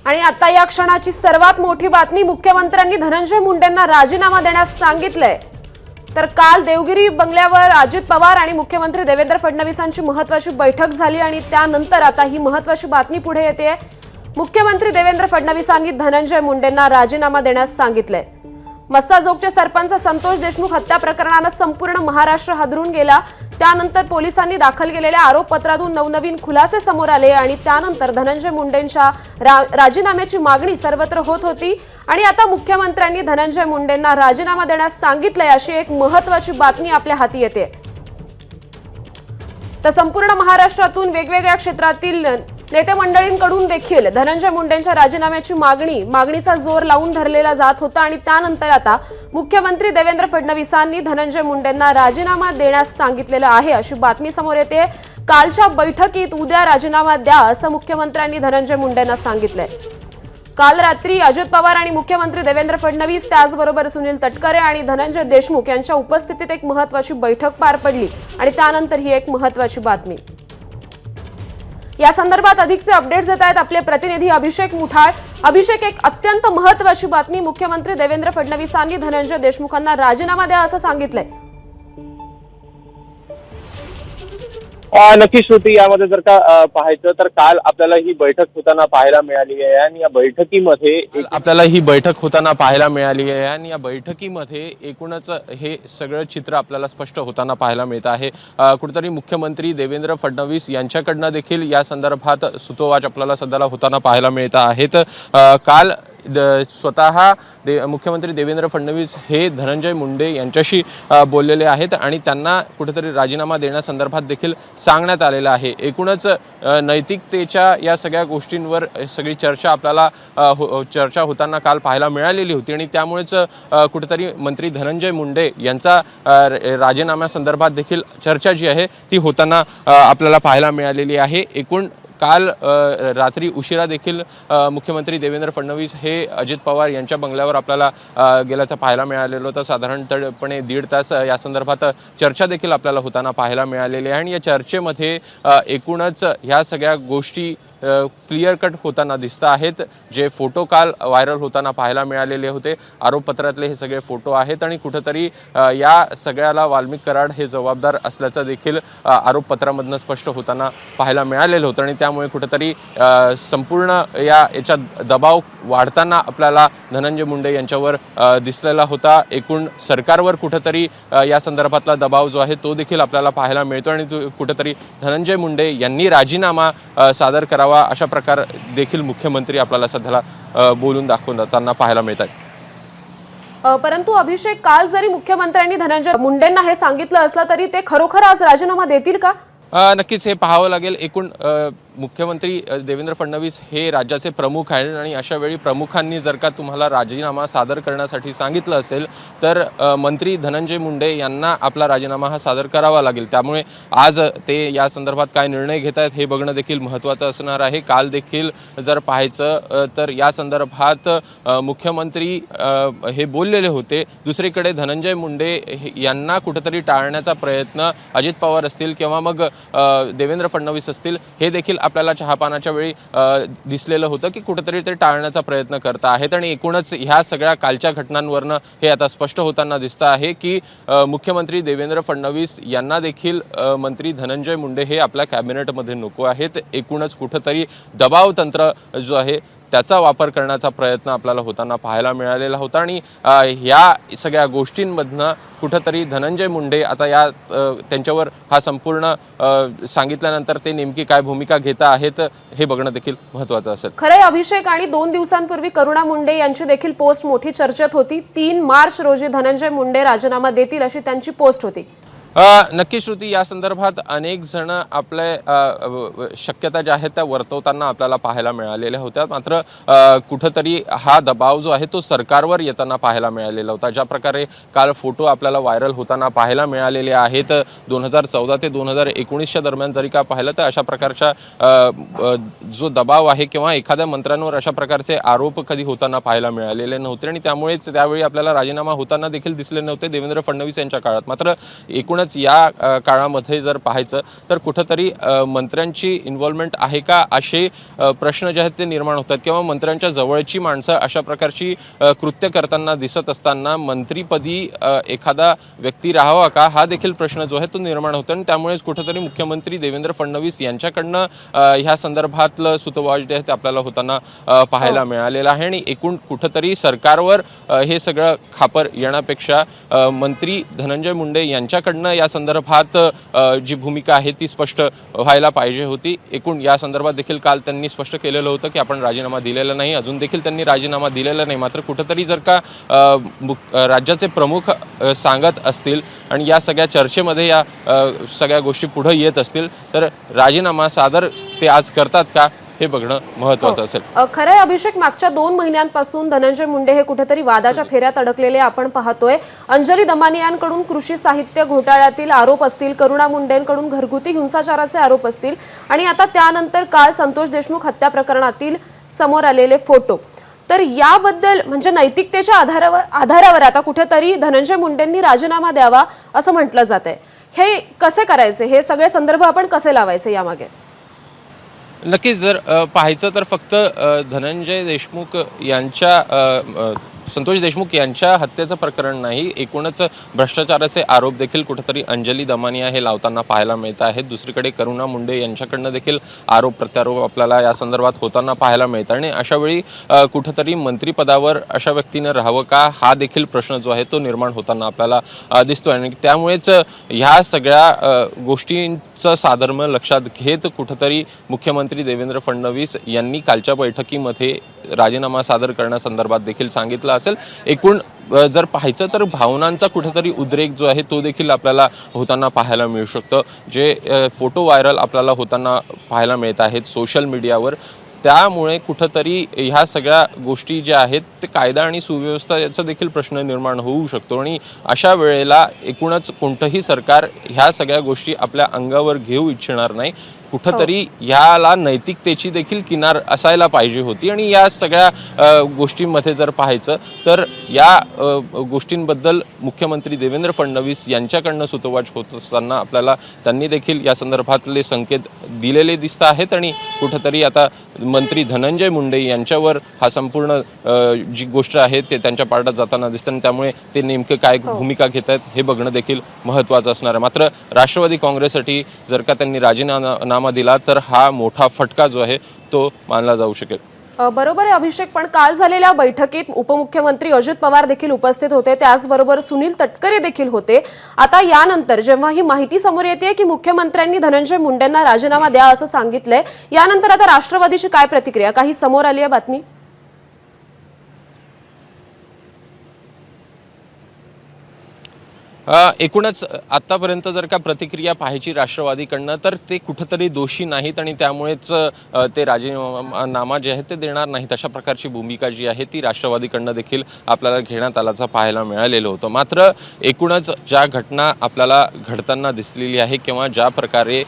आणि आता या क्षणाची सर्वात मोठी बातमी, मुख्यमंत्र्यांनी धनंजय मुंडेंना राजीनामा देण्यास सांगितलंय। तर काल देवगिरी बंगल्यावर अजित पवार आणि मुख्यमंत्री देवेंद्र फडणवीसांची महत्त्वाची बैठक झाली आणि त्यानंतर आता ही महत्त्वाची बातमी पुढे येते। मुख्यमंत्री देवेंद्र फडणवीसांनी धनंजय मुंडेंना राजीनामा देण्यास सांगितलंय। मस्साजोगचे सरपंच संतोष देशमुख हत्या प्रकरणाने संपूर्ण महाराष्ट्र हादरून गेला। त्यानंतर पोलिसांनी दाखल केलेल्या आरोपपत्रातून नवनवीन खुलासे समोर आले आणि त्यानंतर धनंजय मुंडेंच्या राजीनाम्याची मागणी सर्वत्र होत होती आणि आता मुख्यमंत्र्यांनी धनंजय मुंडेंना राजीनामा देण्यास सांगितलंय अशी एक महत्त्वाची बातमी आपल्या हाती येते। तर संपूर्ण महाराष्ट्रातून वेगवेगळ्या क्षेत्रातील नेते मंडळींकडून देखील धनंजय मुंडेंच्या राजीनाम्याची मागणीचा जोर लावून धरलेला जात होता आणि त्यानंतर आता मुख्यमंत्री देवेंद्र फडणवीसांनी धनंजय मुंडेंना राजीनामा देण्यास सांगितलेलं आहे अशी बातमी समोर येते। कालच्या बैठकीत उद्या राजीनामा द्या असं मुख्यमंत्र्यांनी धनंजय मुंडेंना सांगितलंय। काल रात्री अजित पवार आणि मुख्यमंत्री देवेंद्र फडणवीस त्याचबरोबर सुनील तटकरे आणि धनंजय देशमुख यांच्या उपस्थितीत एक महत्त्वाची बैठक पार पडली आणि त्यानंतर ही एक महत्त्वाची बातमी। या संदर्भात अधिकचे अपडेट्स देत आहेत आपले प्रतिनिधी अभिषेक मुठाळ। अभिषेक, एक अत्यंत महत्त्वाची बातमी, मुख्यमंत्री देवेंद्र फडणवीसांनी धनंजय देशमुखांना राजीनामा द्या असं सांगितलंय। नक्की श्रुती, यामध्ये जर का पाहायचं तर काल आपल्याला ही बैठक होताना पाहायला मिळाली आहे आणि या बैठकीमध्ये एकूणच हे सगळं चित्र आपल्याला स्पष्ट होताना पाहायला मिळत आहे। कुठेतरी मुख्यमंत्री देवेंद्र फडणवीस यांच्याकडनं देखील या संदर्भात सुतोवाच आपल्याला सध्याला होताना पाहायला मिळत आहेत। काल स्वतः मुख्यमंत्री देवेंद्र फडणवीस हे धनंजय मुंडे यांच्याशी बोललेले आहेत आणि त्यांना कुठेतरी राजीनामा देण्यासंदर्भात देखील सांगण्यात आलेलं आहे। एकूणच नैतिकतेच्या या सगळ्या गोष्टींवर सगळी चर्चा आपल्याला चर्चा होताना काल पाहायला मिळालेली होती आणि त्यामुळेच कुठेतरी मंत्री धनंजय मुंडे यांचा राजीनाम्यासंदर्भात देखील चर्चा जी आहे ती होताना आपल्याला पाहायला मिळालेली आहे। एकूण काल रात्री उशिरा देखील मुख्यमंत्री देवेंद्र फडणवीस हे अजित पवार यांच्या बंगल्यावर आपल्याला गेल्याचं पाहायला मिळालेलं होतं। साधारणपणे 1.5 तास या संदर्भात चर्चा देखील आपल्याला होताना पाहायला मिळालेली आहे आणि या चर्चेमध्ये एकूणच ह्या सगळ्या गोष्टी क्लिअर कट होताना दिसत आहेत। जे फोटो काल व्हायरल होताना पाहायला मिळालेले होते, आरोपपत्रातले हे सगळे फोटो आहेत आणि कुठेतरी या सगळ्याला वाल्मिक कराड हे जबाबदार असल्याचं देखील आरोपपत्रामधनं स्पष्ट होताना पाहायला मिळालेलं होतं आणि त्यामुळे कुठेतरी संपूर्ण याचा दबाव वाढताना आपल्याला धनंजय मुंडे यांच्यावर दिसलेला होता। एकूण सरकारवर कुठेतरी या संदर्भातला दबाव जो आहे तो देखील आपल्याला पाहायला मिळतो आणि कुठेतरी धनंजय मुंडे यांनी राजीनामा सादर करावा अशा प्रकार देखील मुख्यमंत्री आपल्याला सध्याला बोलून दाखवताना पाहायला मिळतात। परंतु अभिषेक, काल जरी मुख्यमंत्र्यांनी धनंजय मुंडेंना हे सांगितलं असलं तरी ते खरोखर आज राजीनामा देतील का? नक्कीच हे पाहावं लागेल। एकूण मुख्यमंत्री देवेंद्र फडणवीस हे राज्याचे प्रमुख आहेत आणि अशा वेळी प्रमुखांनी जर का तुम्हाला राजीनामा सादर करण्यासाठी सांगितलं असेल तर मंत्री धनंजय मुंडे यांना आपला राजीनामा हा सादर करावा लागेल। त्यामुळे आज ते या संदर्भात काय निर्णय घेत आहेत हे बघणं देखील महत्त्वाचं असणार आहे। काल देखील जर पाहायचं तर या संदर्भात मुख्यमंत्री हे बोललेले होते। दुसरीकडे धनंजय मुंडे यांना कुठेतरी टाळण्याचा प्रयत्न अजित पवार असतील किंवा मग देवेंद्र फडणवीस असतील हे देखील आपल्याला चहापानाच्या वेळी दिसलेलं होतं की कुठेतरी ते टाळण्याचा प्रयत्न करत आहेत आणि एकूणच ह्या सगळ्या कालच्या घटनांवरनं हे आता स्पष्ट होताना दिसतं आहे की मुख्यमंत्री देवेंद्र फडणवीस यांना देखील मंत्री धनंजय मुंडे हे आपल्या कॅबिनेटमध्ये नको आहेत। एकूणच कुठेतरी दबाव तंत्र जो आहे त्याचा वापर करण्याचा प्रयत्न आपल्याला होताना पाहायला मिळालेला होता आणि ह्या सगळ्या गोष्टींमधनं कुठेतरी धनंजय मुंडे आता या त्यांच्यावर हा संपूर्ण सांगितल्यानंतर ते नेमकी काय भूमिका घेत आहेत हे बघणं देखील महत्त्वाचं असेल। खरंय अभिषेक, आणि 2 दिवसांपूर्वी करुणा मुंडे यांची देखील पोस्ट मोठी चर्चेत होती। 3 मार्च रोजी धनंजय मुंडे राजीनामा देतील अशी त्यांची पोस्ट होती। नक्की श्रुती, या संदर्भात अनेक जण आपल्या शक्यता ज्या आहेत त्या वर्तवताना आपल्याला पाहायला मिळालेल्या होत्या। मात्र कुठेतरी हा दबाव जो आहे तो सरकारवर येताना पाहायला मिळालेला होता। ज्या प्रकारे काल फोटो आपल्याला व्हायरल होताना पाहायला मिळालेले आहेत 2014 ते 2019च्या दरम्यान जरी का पाहिलं तर अशा प्रकारच्या जो दबाव आहे किंवा एखाद्या मंत्र्यांवर अशा प्रकारचे आरोप कधी होताना पाहायला मिळालेले नव्हते आणि त्यामुळेच त्यावेळी आपल्याला राजीनामा होताना देखील दिसले नव्हते देवेंद्र फडणवीस यांच्या काळात। मात्र एकूणच एकूणच या काळामध्ये जर पाहायचं तर कुठंतरी मंत्र्यांची इन्व्हॉल्वमेंट आहे का असे प्रश्न जे आहेत ते निर्माण होतात किंवा मंत्र्यांच्या जवळची माणसं अशा प्रकारची कृत्य करताना दिसत असताना मंत्रीपदी एखादा व्यक्ती राहावा का हा देखील प्रश्न जो आहे तो निर्माण होतो आणि त्यामुळेच कुठंतरी मुख्यमंत्री देवेंद्र फडणवीस यांच्याकडनं ह्या संदर्भातलं सुतोवाच जे आहे ते आपल्याला होताना पाहायला मिळालेलं आहे आणि एकूण कुठंतरी सरकारवर हे सगळं खापर येण्यापेक्षा मंत्री धनंजय मुंडे यांच्याकडनं या संदर्भात जी भूमिका आहे ती स्पष्ट व्हायला पाहिजे होती। एकूण या संदर्भात देखील काल त्यांनी स्पष्ट केलेलं होतं की आपण राजीनामा दिलेला नाही, अजून देखील त्यांनी राजीनामा दिलेला नाही। मात्र कुठंतरी जर का राज्याचे प्रमुख सांगत असतील आणि या सगळ्या चर्चेमध्ये या सगळ्या गोष्टी पुढे येत असतील तर राजीनामा सादर ते आज करतात का हे बघणं महत्त्वाचं असेल। खरंय अभिषेक, मागच्या 2 महिन्यांपासून धनंजय मुंडे हे कुठेतरी वादाच्या फेऱ्यात अडकलेले आपण पाहतोय। अंजली दमानियांकडून कृषी साहित्य घोटाळ्यातील आरोप असतील, करुणा मुंडेंकडून घरगुती हिंसाचाराचे आरोप असतील आणि आता त्यानंतर काल संतोष देशमुख हत्या प्रकरणातील समोर आलेले फोटो। तर याबद्दल म्हणजे नैतिकतेच्या आधारावर आता कुठेतरी धनंजय मुंडेंनी राजीनामा द्यावा असं म्हटलं जात आहे। हे कसे करायचे, हे सगळे संदर्भ आपण कसे लावायचे यामागे? नक्कीच जर पाहायचं तर फक्त धनंजय देशमुख यांच्या संतोष देशमुख यांच्या हत्येचं प्रकरण नाही, एकूणच भ्रष्टाचाराचे आरोप देखील कुठेतरी अंजली दमानिया हे लावताना पाहायला मिळत आहेत। दुसरीकडे करुणा मुंडे यांच्याकडनं देखील आरोप प्रत्यारोप आपल्याला या संदर्भात होताना पाहायला मिळत आणि अशावेळी कुठेतरी मंत्रिपदावर अशा व्यक्तीने राहावं का हा देखील प्रश्न जो आहे तो निर्माण होताना आपल्याला दिसतोय आणि त्यामुळेच ह्या सगळ्या गोष्टींचं साधर्म्य लक्षात घेत कुठेतरी मुख्यमंत्री देवेंद्र फडणवीस यांनी कालच्या बैठकीमध्ये राजीनामा सादर करण्यासंदर्भात देखील सांगितलं असेल। एकूण जर पाहायचं तर भावनांचा कुठेतरी उद्रेक जो आहे तो देखील आपल्याला होताना पाहायला मिळू शकतो। जे फोटो व्हायरल आपल्याला होताना पाहायला मिळत आहेत सोशल मीडियावर, त्यामुळे कुठेतरी ह्या सगळ्या गोष्टी ज्या आहेत ते कायदा आणि सुव्यवस्था याचा देखील प्रश्न निर्माण होऊ शकतो आणि अशा वेळेला एकूणच कोणतंही सरकार ह्या सगळ्या गोष्टी आपल्या अंगावर घेऊ इच्छिणार नाही। कुठंतरी याला नैतिकतेची देखील किनार असायला पाहिजे होती आणि या सगळ्या गोष्टींमध्ये जर पाहायचं तर या गोष्टींबद्दल मुख्यमंत्री देवेंद्र फडणवीस यांच्याकडनं सुतोवाच होत असताना आपल्याला त्यांनी देखील या संदर्भातले संकेत दिलेले दिसत आहेत आणि कुठंतरी आता मंत्री धनंजय मुंडे यांच्यावर हा संपूर्ण जी गोष्ट आहे ते त्यांच्या पारडात जाताना दिसतं आणि त्यामुळे ते नेमकं काय भूमिका घेत आहेत हे बघणं देखील महत्त्वाचं असणार आहे। मात्र राष्ट्रवादी काँग्रेससाठी जर का त्यांनी राजीनामा दिला तर हा मोठा फटका जो आहे तो मानला जाऊ शकेल। बरोबर आहे अभिषेक, पण काल झालेल्या बैठकीत उपमुख्यमंत्री अजित पवार देखील उपस्थित होते, त्याचबरोबर सुनील तटकरे देखील होते। आता यानंतर जेव्हा ही माहिती समोर येते की मुख्यमंत्र्यांनी धनंजय मुंडेंना राजीनामा द्या असं सांगितलंय, यानंतर आता राष्ट्रवादीची काय प्रतिक्रिया, काही समोर आली आहे बातमी? एकूणच आतापर्यंत जर का प्रतिक्रिया पाहायची राष्ट्रवादीकडनं तर ते कुठंतरी दोषी नाहीत आणि त्यामुळेच ते राजीनामा जे आहे ते देणार नाहीत अशा प्रकारची भूमिका जी आहे ती राष्ट्रवादीकडनं देखील आपल्याला घेण्यात आल्याचं पाहायला मिळालेलं होतं। मात्र एकूणच ज्या घटना आपल्याला घडताना दिसलेली आहे किंवा ज्या प्रकारे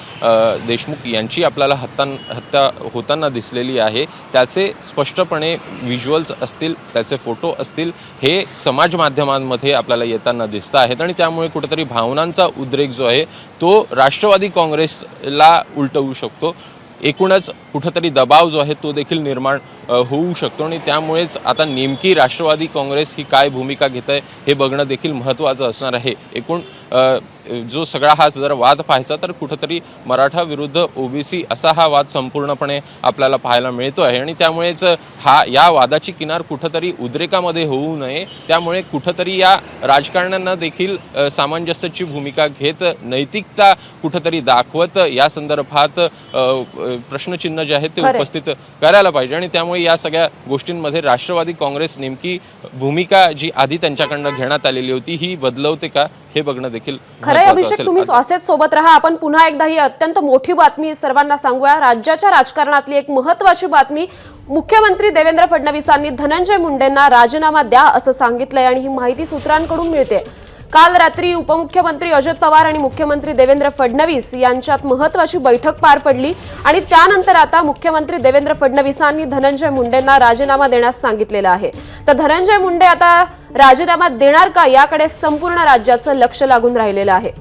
देशमुख यांची आपल्याला हत्या होताना दिसलेली आहे त्याचे स्पष्टपणे व्हिज्युअल्स असतील, त्याचे फोटो असतील, हे समाज माध्यमांमध्ये आपल्याला येताना दिसत आहेत आणि त्यामुळे कुठेतरी भावनांचा उद्रेक जो आहे तो राष्ट्रवादी काँग्रेसला उलटवू शकतो। एकूणच कुठेतरी दबाव जो आहे तो देखील निर्माण होऊ शकतो आणि त्यामुळेच आता नेमकी राष्ट्रवादी काँग्रेस ही काय भूमिका घेत आहे हे बघणं देखील महत्त्वाचं असणार आहे। एकूण जो सगळा हा जर वाद पाहायचा तर कुठेतरी मराठा विरुद्ध ओबीसी असा हा वाद संपूर्णपणे आपल्याला पाहायला मिळतो आहे आणि त्यामुळेच या वादाची किनार कुठेतरी उद्रेकामध्ये होऊ नये, त्यामुळे कुठेतरी या राजकारण्यांना देखील सामंजस्याची भूमिका घेत नैतिकता कुठेतरी दाखवत या संदर्भात प्रश्नचिन्ह जे आहे ते उपस्थित करायला पाहिजे आणि त्यामुळे या सगळ्या गोष्टींमध्ये राष्ट्रवादी काँग्रेस नेमकी भूमिका जी आधी त्यांच्याकडनं घेण्यात आलेली होती ही बदलवते का हे बघणं देखील खरंय अभिषेक, तुम्ही असेच सोबत राहा। आपण पुन्हा एकदा ही अत्यंत मोठी बातमी सर्वांना सांगूया। राज्याच्या राजकारणातली एक महत्त्वाची बातमी, मुख्यमंत्री देवेंद्र फडणवीसांनी धनंजय मुंडेंना राजीनामा द्या असं सांगितलंय आणि ही माहिती सूत्रांकडून मिळते। काल रात्री उपमुख्यमंत्री अजित पवार आणि मुख्यमंत्री देवेंद्र फडणवीस यांच्यात महत्त्वाची बैठक पार पडली आणि त्यानंतर आता मुख्यमंत्री देवेंद्र फडणवीसांनी धनंजय मुंडेंना राजीनामा देण्यास सांगितलेलं आहे। तर धनंजय मुंडे आता राजीनामा देणार का याकडे संपूर्ण राज्याचं लक्ष लागून राहिलेलं आहे।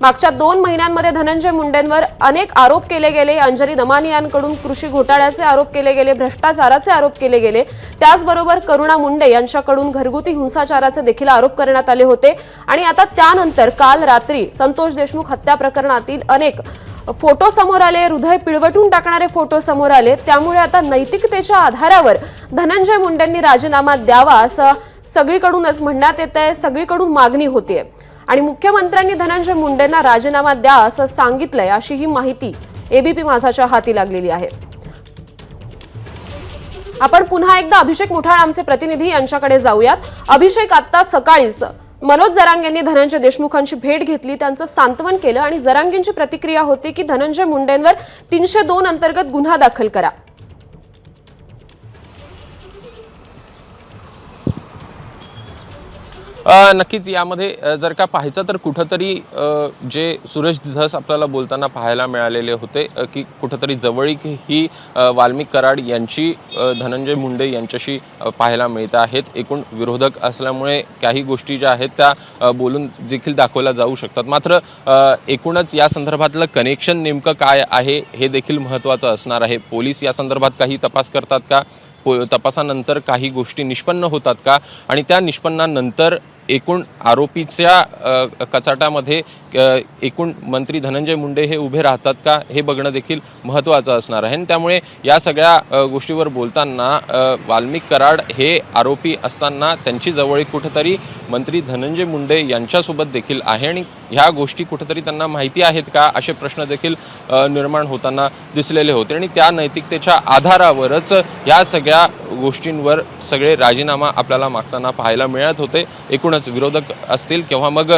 मागच्या 2 महिन्यांमध्ये धनंजय मुंडेंवर अनेक आरोप केले गेले। अंजली दमानी यांकडून कृषी घोटाळ्याचे आरोप केले गेले, भ्रष्टाचाराचे आरोप केले गेले। त्याचबरोबर करुणा मुंडे यांच्याकडून घरगुती हिंसाचाराचे देखील आरोप करण्यात आले होते। आणि आता त्यानंतर काल रात्री संतोष देशमुख हत्या प्रकरणातील अनेक फोटो समोर आले, हृदय पिळवटून टाकणारे फोटो समोर आले। त्यामुळे आता नैतिकतेच्या आधारावर धनंजय मुंडेंनी राजीनामा द्यावा असं सगळीकडूनच म्हणण्यात येतंय, सगळीकडून मागणी होतीये। आणि मुख्यमंत्र्यांनी धनंजय मुंडेंना राजीनामा द्या असं सांगितलंय, अशी ही माहिती एबीपी माझाच्या हाती लागलेली आहे। आपण पुन्हा एकदा अभिषेक मुठाळ आमचे प्रतिनिधी यांच्याकडे जाऊयात। अभिषेक, आता सकाळीच मनोज जरांगेंनी धनंजय देशमुखांची भेट घेतली, त्यांचं सांत्वन केलं आणि जरांगेंची प्रतिक्रिया होती की धनंजय मुंडेंवर 302 अंतर्गत गुन्हा दाखल करा। नक्कीच यामध्ये जर का पाहायचं तर कुठंतरी जे सुरेश धस आपल्याला बोलताना पाहायला मिळालेले होते की कुठंतरी जवळीक ही वाल्मिक कराड यांची धनंजय मुंडे यांच्याशी पाहायला मिळत आहेत। एकूण विरोधक असल्यामुळे काही गोष्टी ज्या आहेत त्या बोलून देखील दाखवल्या जाऊ शकतात, मात्र एकूणच या संदर्भातलं कनेक्शन नेमकं काय आहे हे देखील महत्त्वाचं असणार आहे। पोलीस या संदर्भात काही तपास करतात का, तपासानंतर काही गोष्टी निष्पन्न होतात का, आणि त्या निष्पन्नानंतर एकूण आरोपीच्या कचाट्यामध्ये एकूण मंत्री धनंजय मुंडे हे उभे राहतात का हे बघणं देखील महत्त्वाचं असणार आहे। त्यामुळे या सगळ्या गोष्टीवर बोलताना वाल्मिक कराड हे आरोपी असताना त्यांची जवळीक कुठेतरी मंत्री धनंजय मुंडे यांच्यासोबत देखील आहे आणि ह्या गोष्टी कुठेतरी त्यांना माहिती आहेत का असे प्रश्न देखील निर्माण होताना दिसलेले होते। आणि त्या नैतिकतेच्या आधारावरच या सगळ्या गोष्टींवर सगळे राजीनामा आपल्याला मागताना पाहायला मिळत होते। एकूणच विरोधक असतील किंवा मग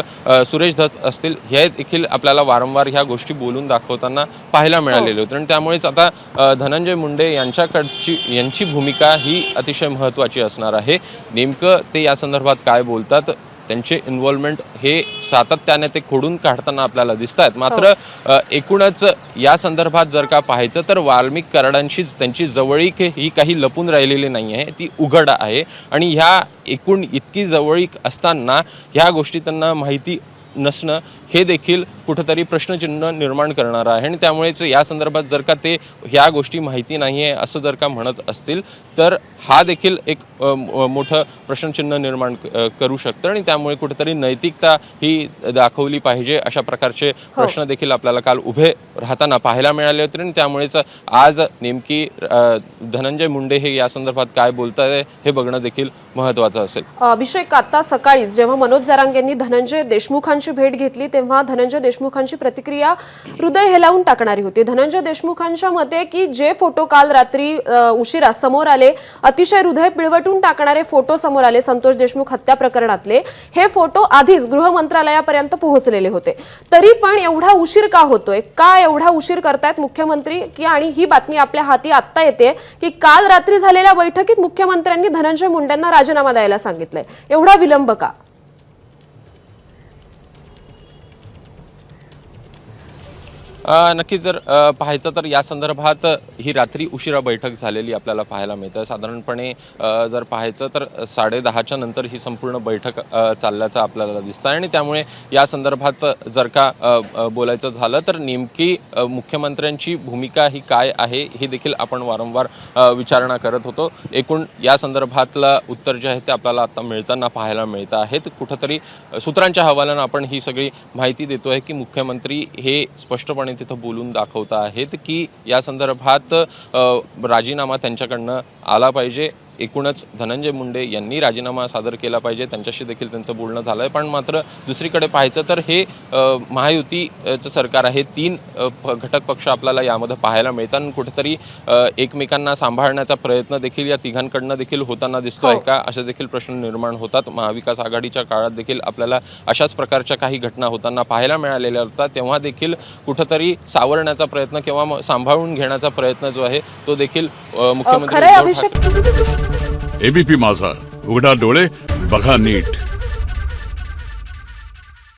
सुरेश धस असतील हे देखील आपल्याला वारंवार ह्या गोष्टी बोलून दाखवताना पाहायला मिळालेले होते। आणि त्यामुळेच आता धनंजय मुंडे यांची भूमिका ही अतिशय महत्त्वाची असणार आहे। नेमकं ते या संदर्भात काय बोलतात, त्यांचे इन्व्हॉल्वमेंट हे सातत्याने ते खोडून काढताना आपल्याला दिसत आहेत। मात्र एकूणच या संदर्भात जर का पाहायचं तर वाल्मिक कराडांशी त्यांची जवळीक ही काही लपून राहिलेली नाही आहे, ती उघड आहे। आणि ह्या एकूण इतकी जवळीक असताना ह्या गोष्टी त्यांना माहिती नसणं हे देखील कुठेतरी प्रश्नचिन्ह निर्माण करणारं आहे। आणि त्यामुळेच या संदर्भात जर का ते ह्या गोष्टी माहिती नाही आहे असं जर का म्हणत असतील तर हा देखील एक मोठं प्रश्नचिन्ह निर्माण करू शकतं। आणि त्यामुळे कुठेतरी नैतिकता ही दाखवली पाहिजे अशा प्रकारचे प्रश्न देखील आपल्याला काल उभे राहताना पाहायला मिळाले होते। आणि त्यामुळेच आज नेमकी धनंजय मुंडे हे या संदर्भात काय बोलताय हे बघणं देखील महत्त्वाचं असेल। अभिषेक, आता सकाळीच जेव्हा मनोज जरांगेंनी धनंजय देशमुखांची भेट घेतली तेव्हा धनंजय देशमुखांची प्रतिक्रिया हृदय हेलावून टाकणारी होती। धनंजय देशमुखांच्या मते की जे फोटो काल रात्री उशिरा समोर आले, अतिशय हृदय पिळवटून टाकणारे फोटो समोर आले संतोष देशमुख हत्या प्रकरणातले, हे फोटो आधीच गृह मंत्रालयापर्यंत पोहोचलेले होते। तरी पण एवढा उशीर का होतोय, का एवढा उशीर करतायत मुख्यमंत्री की? आणि ही बातमी आपल्या हाती आत्ता येते की काल रात्री झालेल्या बैठकीत मुख्यमंत्र्यांनी धनंजय मुंडेंना राजीनामा द्यायला सांगितलंय, एवढा विलंब का? नक्कीच जर पाहायचं तर या संदर्भात ही रात्री उशिरा बैठक झालेली आपल्याला पाहायला मिळतं। साधारणपणे जर पाहायचं तर 10:30च्या नंतर ही संपूर्ण बैठक चालल्याचं आपल्याला दिसतं। आणि त्यामुळे या संदर्भात जर का बोलायचं झालं तर नेमकी मुख्यमंत्र्यांची भूमिका ही काय आहे हे देखील आपण वारंवार विचारणा करत होतो। एकूण या संदर्भातलं उत्तर जे आहे ते आपल्याला आता मिळताना पाहायला मिळतं आहे। कुठंतरी सूत्रांच्या हवाल्यानं आपण ही सगळी माहिती देतोय की मुख्यमंत्री हे स्पष्टपणे तिथं बोलून दाखवत आहेत की या संदर्भात राजीनामा त्यांच्याकडनं आला पाहिजे। एकूणच धनंजय मुंडे यांनी राजीनामा सादर केला पाहिजे, त्यांच्याशी देखील त्यांचं बोलणं झालं आहे। पण मात्र दुसरीकडे पाहायचं तर हे महायुतीचं सरकार आहे, 3 घटक पक्ष आपल्याला यामध्ये पाहायला मिळतात। कुठेतरी एकमेकांना सांभाळण्याचा प्रयत्न देखील या तिघांकडनं देखील होताना दिसतोय का असे देखील प्रश्न निर्माण होतात। महाविकास आघाडीच्या काळात देखील आपल्याला अशाच प्रकारच्या काही घटना होताना पाहायला मिळालेल्या होत्या, तेव्हा देखील कुठेतरी सावरण्याचा प्रयत्न किंवा सांभाळून घेण्याचा प्रयत्न जो आहे तो देखील मुख्यमंत्री अभिषेक एबीपी माझा, उघडा डोळे बघा नीट।